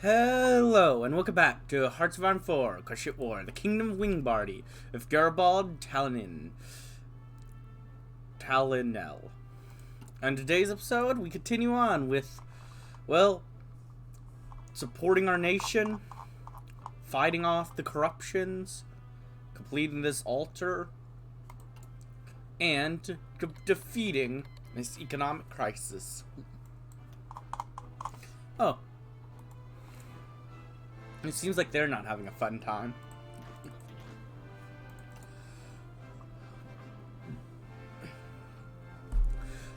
Hello, and welcome back to Hearts of Iron 4, Crush It War, the Kingdom of Wingbardy, with Garibald, Talonuel. On today's episode, we continue on with, well, supporting our nation, fighting off the corruptions, completing this altar, and defeating this economic crisis. Oh. It seems like they're not having a fun time.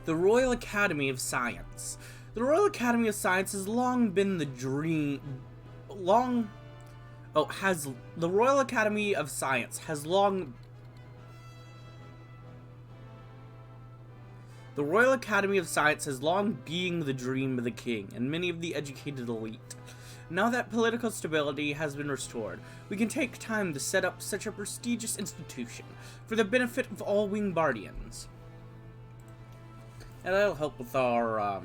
The Royal Academy of Science. The Royal Academy of Science has long been the dream... The Royal Academy of Science has long... The Royal Academy of Science has long been the dream of the king and many of the educated elite. Now that political stability has been restored, we can take time to set up such a prestigious institution for the benefit of all Wingbardians. And that'll help with our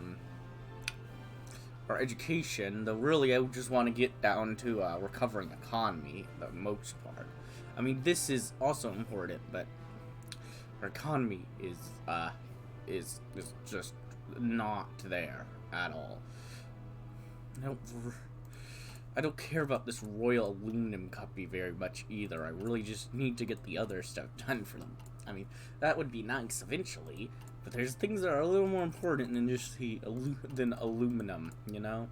education, though really I just want to get down to recovering the economy, the most part. I mean, this is also important, but our economy is just not there at all. I don't care about this Royal Aluminum Copy very much either. I really just need to get the other stuff done for them. I mean, that would be nice eventually, but there's things that are a little more important than just than aluminum, you know?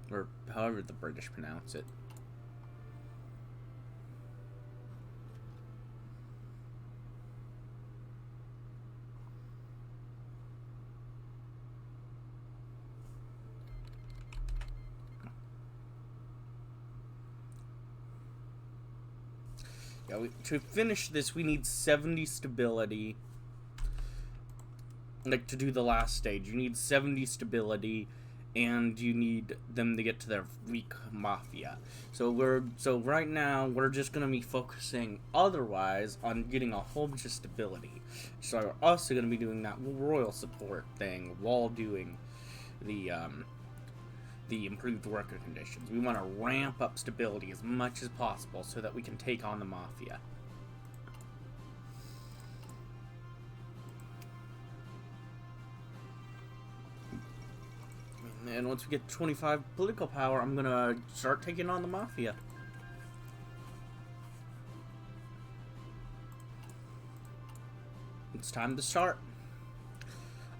Or however the British pronounce it. Yeah, to finish this, we need 70 stability. Like, to do the last stage, you need 70 stability, and you need them to get to their weak mafia. So right now, we're just gonna be focusing otherwise on getting a whole bunch of stability. So we're also gonna be doing that royal support thing while doing the improved worker conditions. We want to ramp up stability as much as possible so that we can take on the mafia. And once we get 25 political power, I'm gonna start taking on the mafia. It's time to start.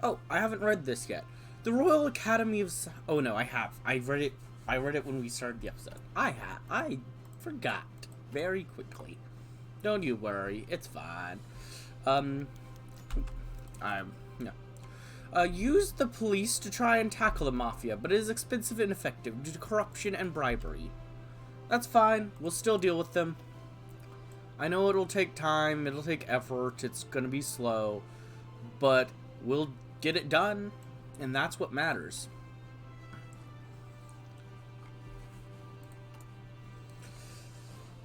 Oh, I haven't read this yet. The Royal Academy of... Oh no, I have. I read it when we started the episode. I forgot very quickly. Don't you worry, it's fine. Use the police to try and tackle the mafia, but it is expensive and ineffective due to corruption and bribery. That's fine. We'll still deal with them. I know it'll take time, it'll take effort, it's gonna be slow, but we'll get it done. And that's what matters.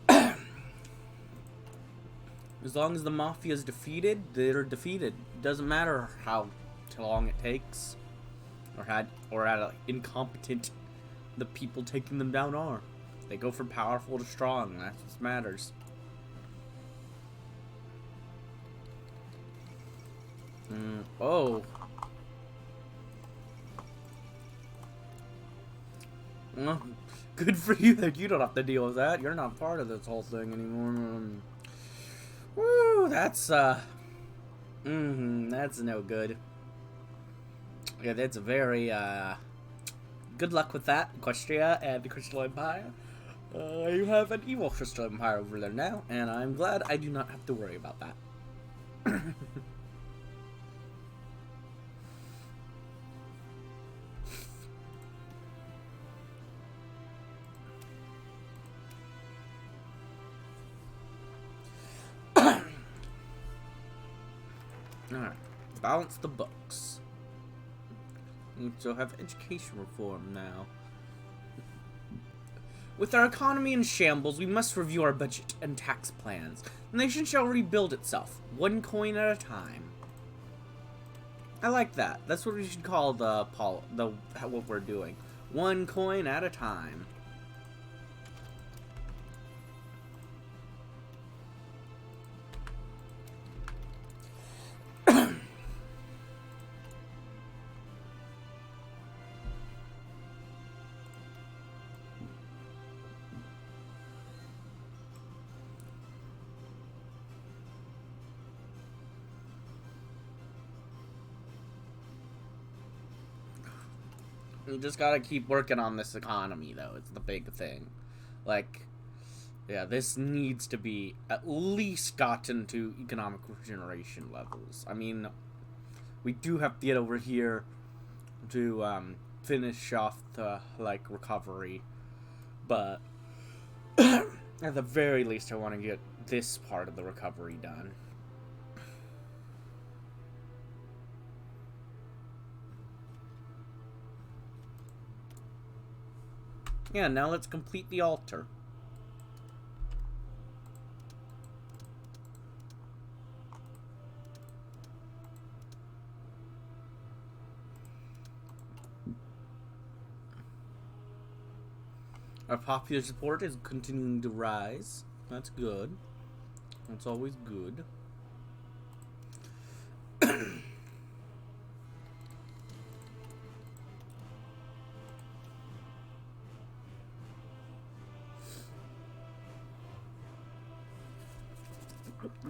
As long as the mafia is defeated, they're defeated. It doesn't matter how long it takes, or how incompetent the people taking them down are. They go from powerful to strong. That's what matters. Oh. Well, good for you that you don't have to deal with that. You're not part of this whole thing anymore. Woo, that's no good. Yeah, that's very, good luck with that, Equestria and the Crystal Empire. You have an evil Crystal Empire over there now, and I'm glad I do not have to worry about that. Alright, balance the books. We still have education reform now. With our economy in shambles, we must review our budget and tax plans. The nation shall rebuild itself, one coin at a time. I like that. That's what we should call what we're doing. One coin at a time. You just gotta keep working on this economy, though. It's the big thing. Like, yeah, this needs to be at least gotten to economic regeneration levels. I mean, we do have to get over here to finish off the, like, recovery. But at the very least, I want to get this part of the recovery done. Yeah, now let's complete the altar. Our popular support is continuing to rise. That's good. That's always good.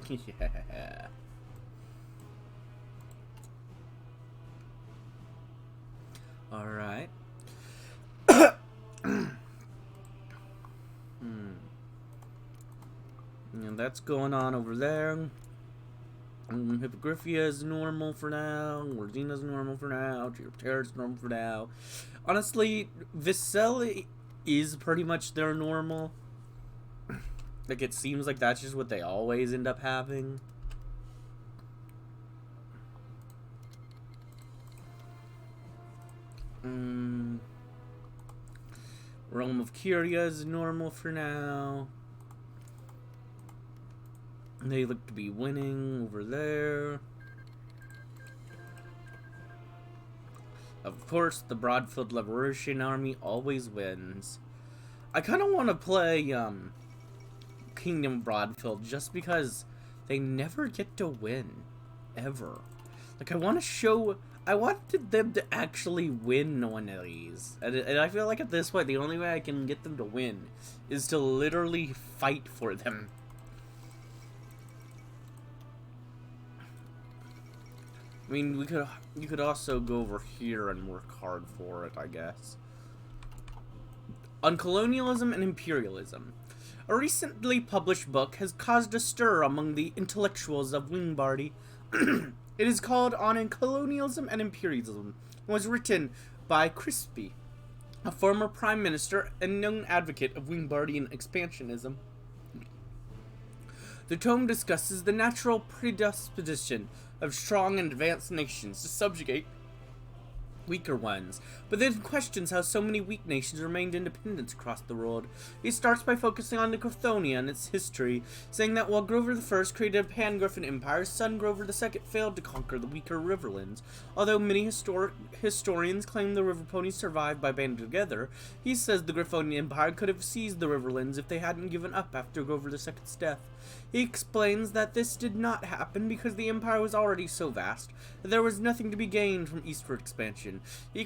Yeah. All right. And that's going on over there. Hippogriphia is normal for now. Wardina's normal for now. Geoptera's normal for now. Honestly, Viscel is pretty much their normal. Like, it seems like that's just what they always end up having. Realm of Kyria is normal for now. They look to be winning over there. Of course, the Broadfield Liberation Army always wins. I kind of want to play Kingdom Broadfield just because they never get to win. Ever. Like, I wanted them to actually win one of these. And I feel like at this point, the only way I can get them to win is to literally fight for them. I mean, you could also go over here and work hard for it, I guess. On colonialism and imperialism. A recently published book has caused a stir among the intellectuals of Wingbardy. It is called On Colonialism and Imperialism and was written by Crispy, a former prime minister and known advocate of Wingbardian expansionism. The tome discusses the natural predisposition of strong and advanced nations to subjugate weaker ones, but then questions how so many weak nations remained independent across the world. He starts by focusing on Nicothonia and its history, saying that while Grover I created a pan-Griffin empire, his son Grover II failed to conquer the weaker Riverlands. Although many historians claim the River Ponies survived by banding together, he says the Griffonian Empire could have seized the Riverlands if they hadn't given up after Grover II's death. He explains that this did not happen because the empire was already so vast that there was nothing to be gained from eastward expansion. He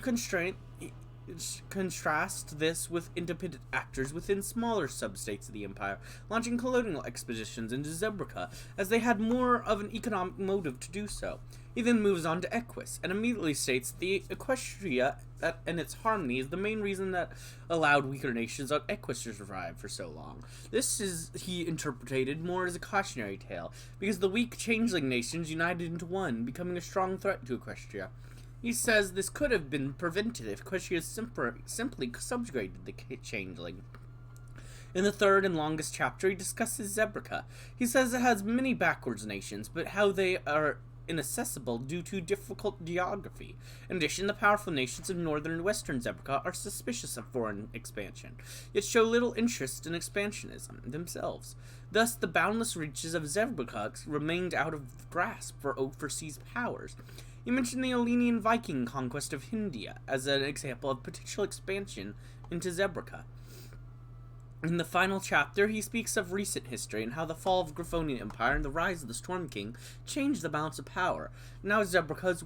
contrasts this with independent actors within smaller substates of the empire, launching colonial expeditions into Zebrica, as they had more of an economic motive to do so. He then moves on to Equus, and immediately states the Equestria and its harmony is the main reason that allowed weaker nations on Equus to survive for so long. This is, he interpreted, more as a cautionary tale, because the weak changeling nations united into one, becoming a strong threat to Equestria. He says this could have been prevented if Equestria simply subjugated the changeling. In the third and longest chapter, he discusses Zebrica. He says it has many backwards nations, but how they are inaccessible due to difficult geography. In addition, the powerful nations of northern and western Zebrica are suspicious of foreign expansion, yet show little interest in expansionism themselves. Thus, the boundless reaches of Zebrica remained out of grasp for overseas powers. He mentioned the Hellenian Viking conquest of India as an example of potential expansion into Zebrica. In the final chapter, he speaks of recent history and how the fall of Griffonian Empire and the rise of the Storm King changed the balance of power. Now Zebrica is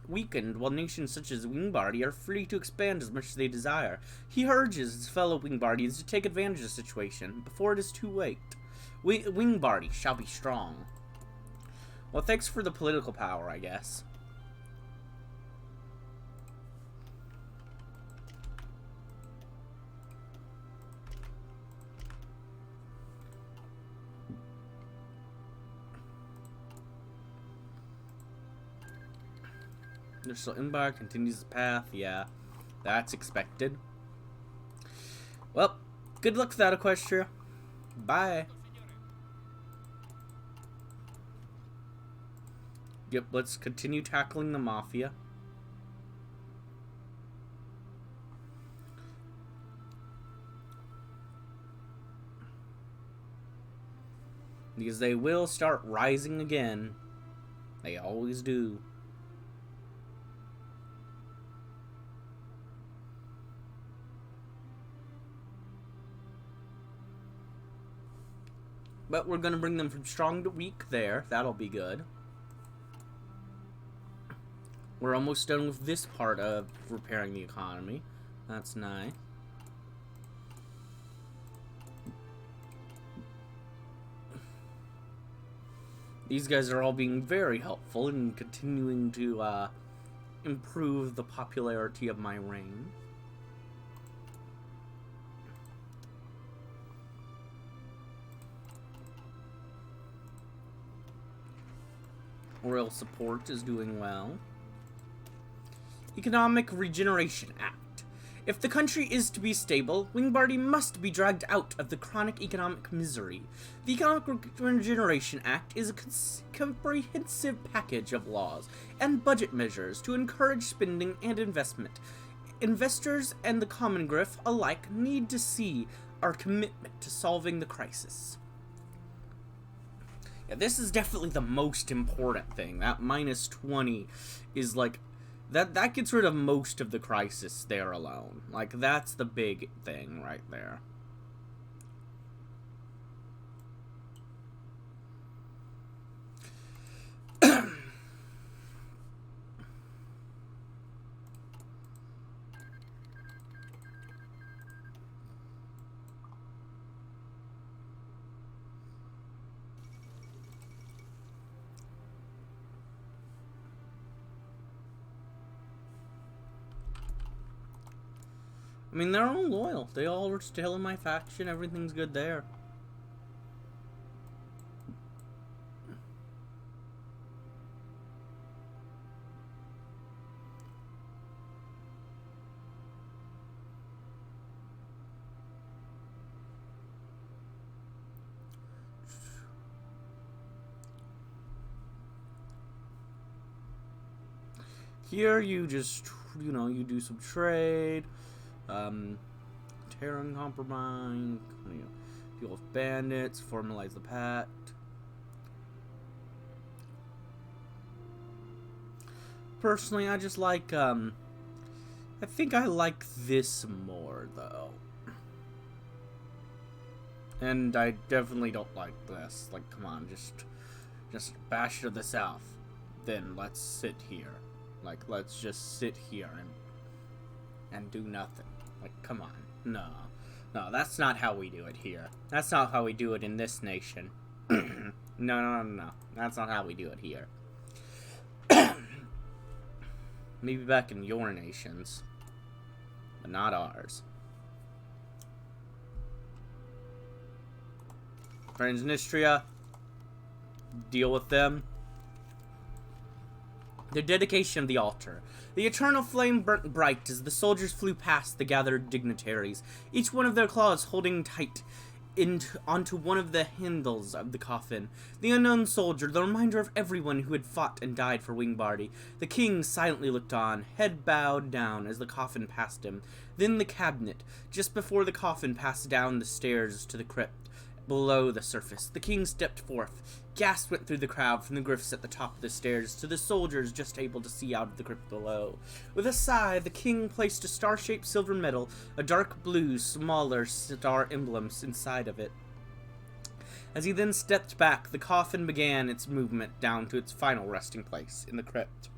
weakened, while nations such as Wingbardy are free to expand as much as they desire. He urges his fellow Wingbardians to take advantage of the situation before it is too late. Wingbardy shall be strong. Well, thanks for the political power, I guess. So Empire continues his path. Yeah, that's expected. Well, good luck with that, Equestria. Bye. Yep, let's continue tackling the Mafia. Because they will start rising again. They always do. But we're going to bring them from strong to weak there. That'll be good. We're almost done with this part of repairing the economy. That's nice. These guys are all being very helpful in continuing to improve the popularity of my reign. Royal support is doing well. Economic Regeneration Act. If the country is to be stable, Wingbardy must be dragged out of the chronic economic misery. The Economic Regeneration Act is a comprehensive package of laws and budget measures to encourage spending and investment. Investors and the common griff alike need to see our commitment to solving the crisis. Yeah, this is definitely the most important thing. That minus 20 is like... That gets rid of most of the crisis there alone. Like, that's the big thing right there. I mean, they're all loyal. They all are still in my faction. Everything's good there. Here you just, you know, you do some trade. Terran compromise, deal with bandits, formalize the pact. Personally, I just like, I think I like this more, though. And I definitely don't like this. Like, come on, just bash to the south. Then let's sit here. Like, let's just sit here and do nothing. Like, come on. No, that's not how we do it here. That's not how we do it in this nation. No. That's not how we do it here. Maybe back in your nations, but not ours. Transnistria, deal with them. The dedication of the altar. The eternal flame burnt bright as the soldiers flew past the gathered dignitaries, each one of their claws holding tight onto one of the handles of the coffin. The unknown soldier, the reminder of everyone who had fought and died for Wingbardy. The king silently looked on, head bowed down as the coffin passed him. Then the cabinet, just before the coffin passed down the stairs to the crypt. below the surface. The king stepped forth. Gasps went through the crowd, from the griffs at the top of the stairs to the soldiers just able to see out of the crypt below. With a sigh, the king placed a star-shaped silver medal, a dark blue, smaller star emblem inside of it. As he then stepped back, the coffin began its movement down to its final resting place in the crypt.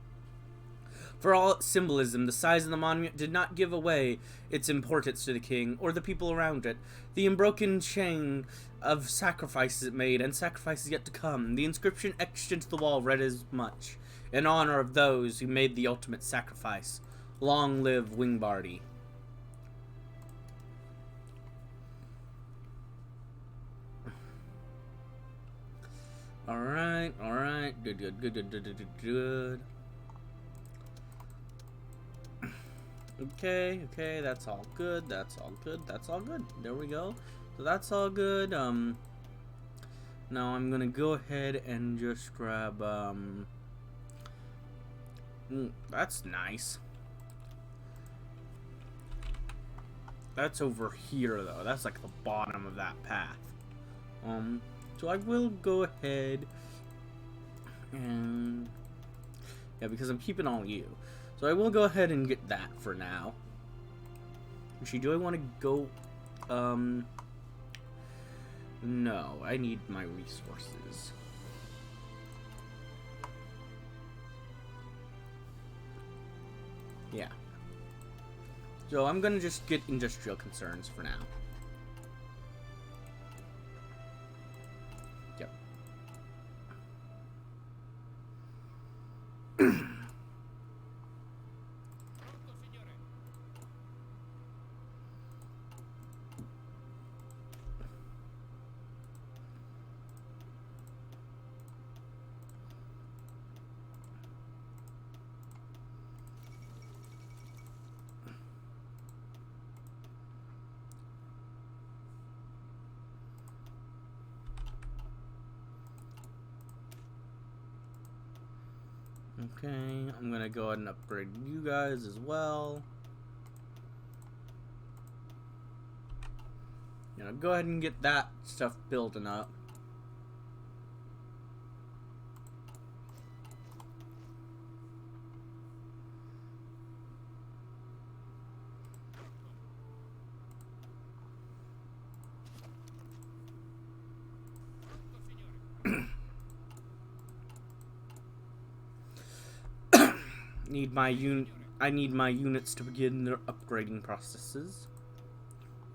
For all its symbolism, the size of the monument did not give away its importance to the king or the people around it. The unbroken chain of sacrifices it made, and sacrifices yet to come. The inscription etched into the wall read as much: in honor of those who made the ultimate sacrifice. Long live Wingbardy. Alright, good. Okay, that's all good, that's all good. There we go. So that's all good. Now I'm gonna go ahead and just grab, that's nice. That's over here, though. That's like the bottom of that path. So I will go ahead and... yeah, because I'm keeping all you. So I will go ahead and get that for now. Actually, do I want to go... no, I need my resources. Yeah. So I'm gonna just get industrial concerns for now. Yep. Okay, I'm gonna go ahead and upgrade you guys as well. You know, go ahead and get that stuff building up. I need my units to begin their upgrading processes.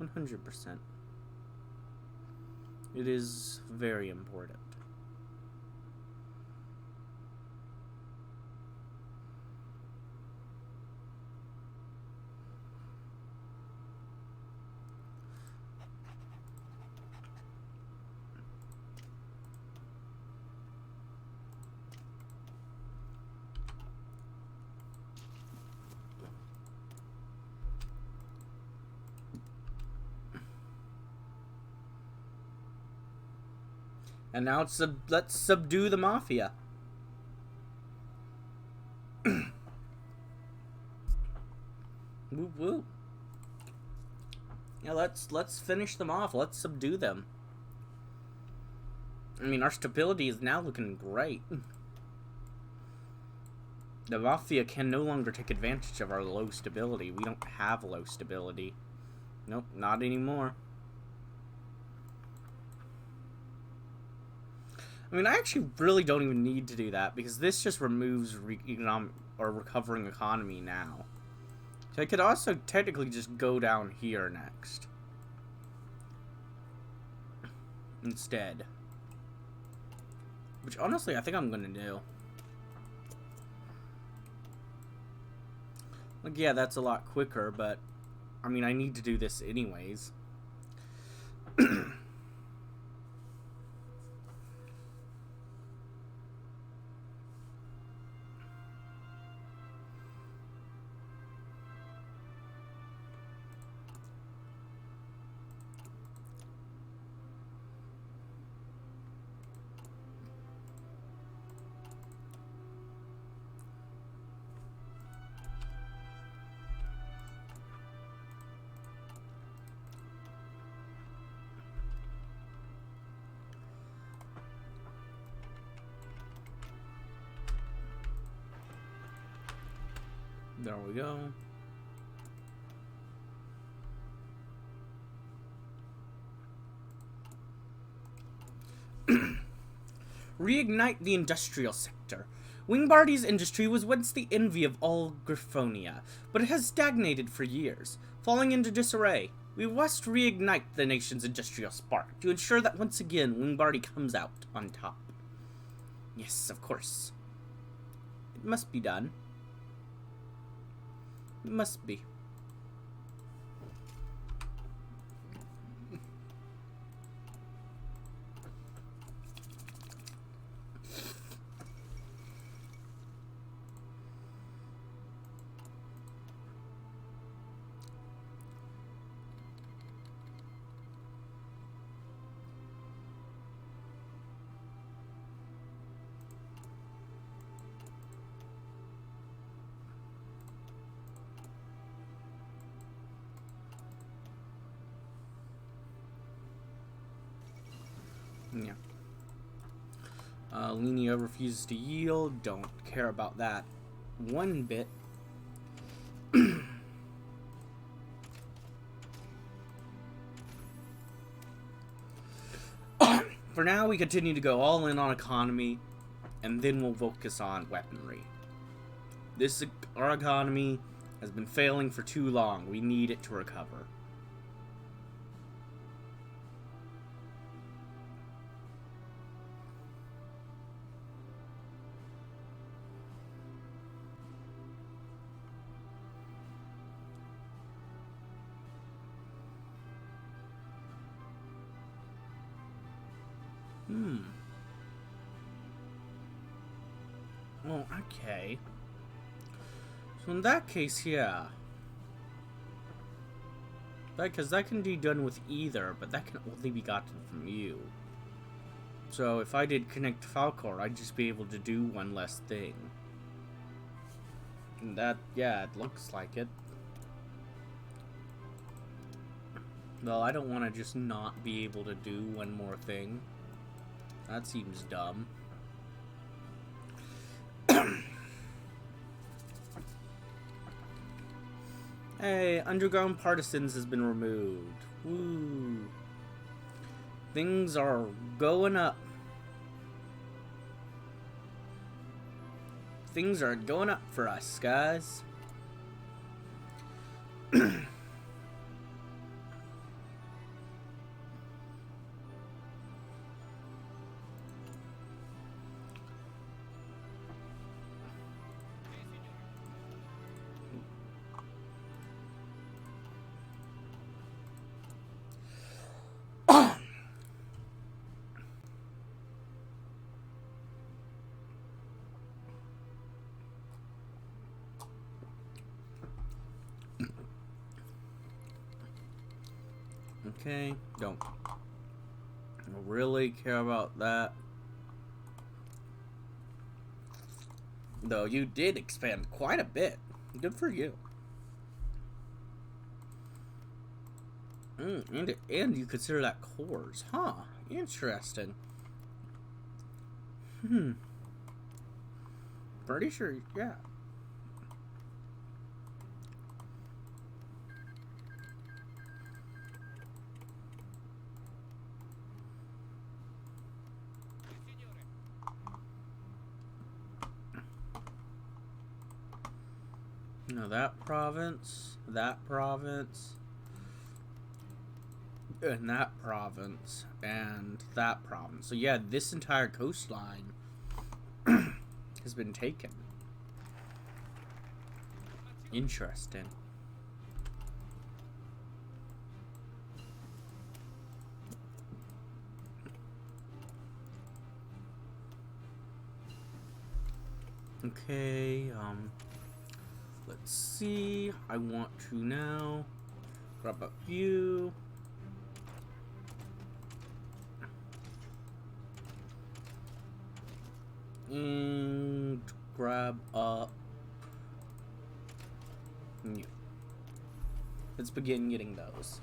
100%. It is very important. And now let's subdue the mafia. Woo woo. Yeah, let's finish them off. Let's subdue them. I mean, our stability is now looking great. The mafia can no longer take advantage of our low stability. We don't have low stability. Nope, not anymore. I mean, I actually really don't even need to do that, because this just removes recovering economy now. So I could also technically just go down here next. Instead. Which, honestly, I think I'm gonna do. Like, yeah, that's a lot quicker, but... I mean, I need to do this anyways. There we go. Reignite the industrial sector. Wingbardy's industry was once the envy of all Griffonia, but it has stagnated for years, falling into disarray. We must reignite the nation's industrial spark to ensure that once again Wingbardy comes out on top. Yes, of course. It must be done. It must be. Yeah. Linia refuses to yield. Don't care about that one bit. For now, we continue to go all in on economy, and then we'll focus on weaponry. Our economy has been failing for too long. We need it to recover. Oh, okay. So in that case, yeah. Because that can be done with either, but that can only be gotten from you. So if I did connect Falcor, I'd just be able to do one less thing. And that, yeah, it looks like it. Well, I don't want to just not be able to do one more thing. That seems dumb. Hey, Underground Partisans has been removed. Woo. Things are going up. Things are going up for us, guys. Okay, don't really care about that. Though you did expand quite a bit. Good for you. And you consider that cores, huh? Interesting. Pretty sure, yeah. No, that province, and that province, and that province. So yeah, this entire coastline has been taken. Interesting. Okay, let's see. I want to now grab up you. And grab up you. Let's begin getting those.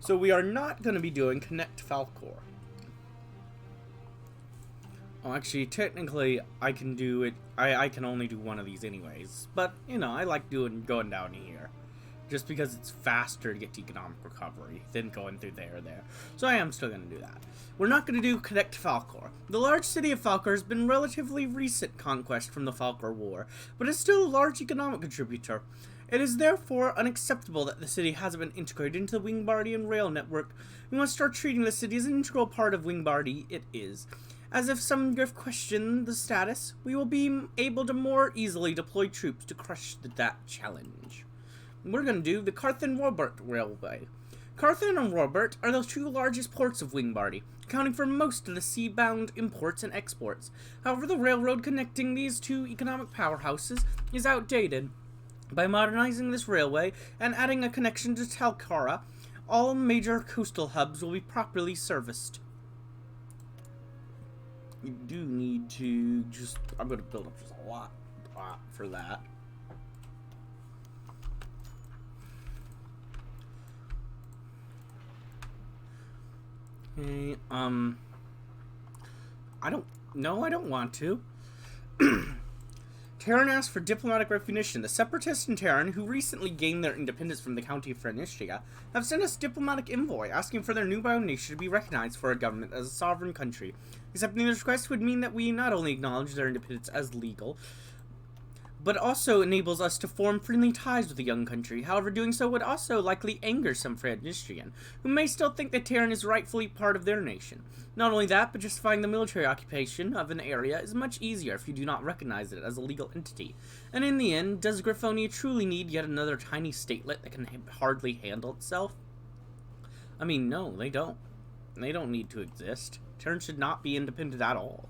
So we are not going to be doing Connect Falcor. Oh, actually, technically, I can do it. I can only do one of these anyways. But, you know, I like going down here. Just because it's faster to get to economic recovery than going through there. So I am still going to do that. We're not going to do Connect Falcor. The large city of Falcor has been relatively recent conquest from the Falcor War, but is still a large economic contributor. It is therefore unacceptable that the city hasn't been integrated into the Wingbardian rail network. We must start treating the city as an integral part of Wingbardy. It is. As if some have questioned the status, we will be able to more easily deploy troops to crush that challenge. We're going to do the Carthen-Robert Railway. Carthen and Robert are the two largest ports of Wingbardy, accounting for most of the sea-bound imports and exports. However, the railroad connecting these two economic powerhouses is outdated. By modernizing this railway and adding a connection to Talcara, all major coastal hubs will be properly serviced. You do need to I'm going to build up just a lot for that. Okay, I don't want to. Terran asked for diplomatic recognition. The separatists in Terran, who recently gained their independence from the county of Equestria, have sent us diplomatic envoy asking for their newborn nation to be recognized for a government as a sovereign country. Accepting this request would mean that we not only acknowledge their independence as legal, but also enables us to form friendly ties with the young country. However, doing so would also likely anger some Equestrian, who may still think that Terran is rightfully part of their nation. Not only that, but justifying the military occupation of an area is much easier if you do not recognize it as a legal entity. And in the end, does Griffonia truly need yet another tiny statelet that can hardly handle itself? I mean, no, they don't. They don't need to exist. Terran should not be independent at all.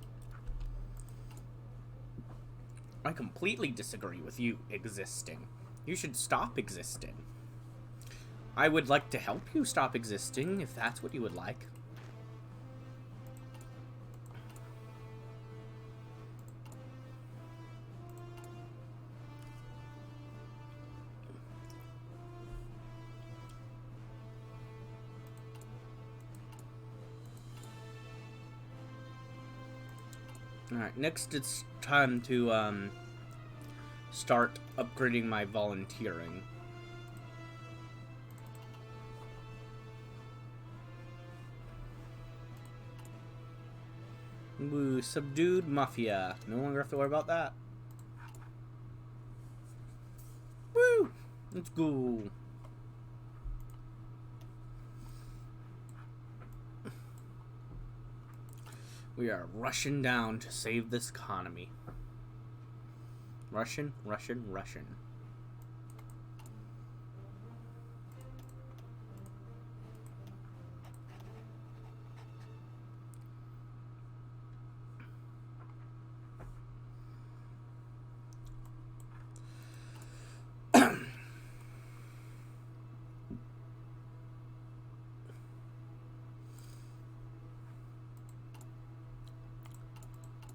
I completely disagree with you existing. You should stop existing. I would like to help you stop existing, if that's what you would like. Alright, next it's time to, start upgrading my volunteering. Ooh, subdued mafia. No longer have to worry about that. Woo! Let's go. We are rushing down to save this economy. Russian.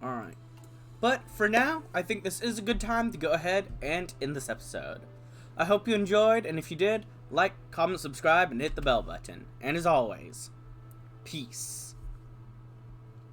Alright. But for now, I think this is a good time to go ahead and end this episode. I hope you enjoyed, and if you did, like, comment, subscribe, and hit the bell button. And as always, peace.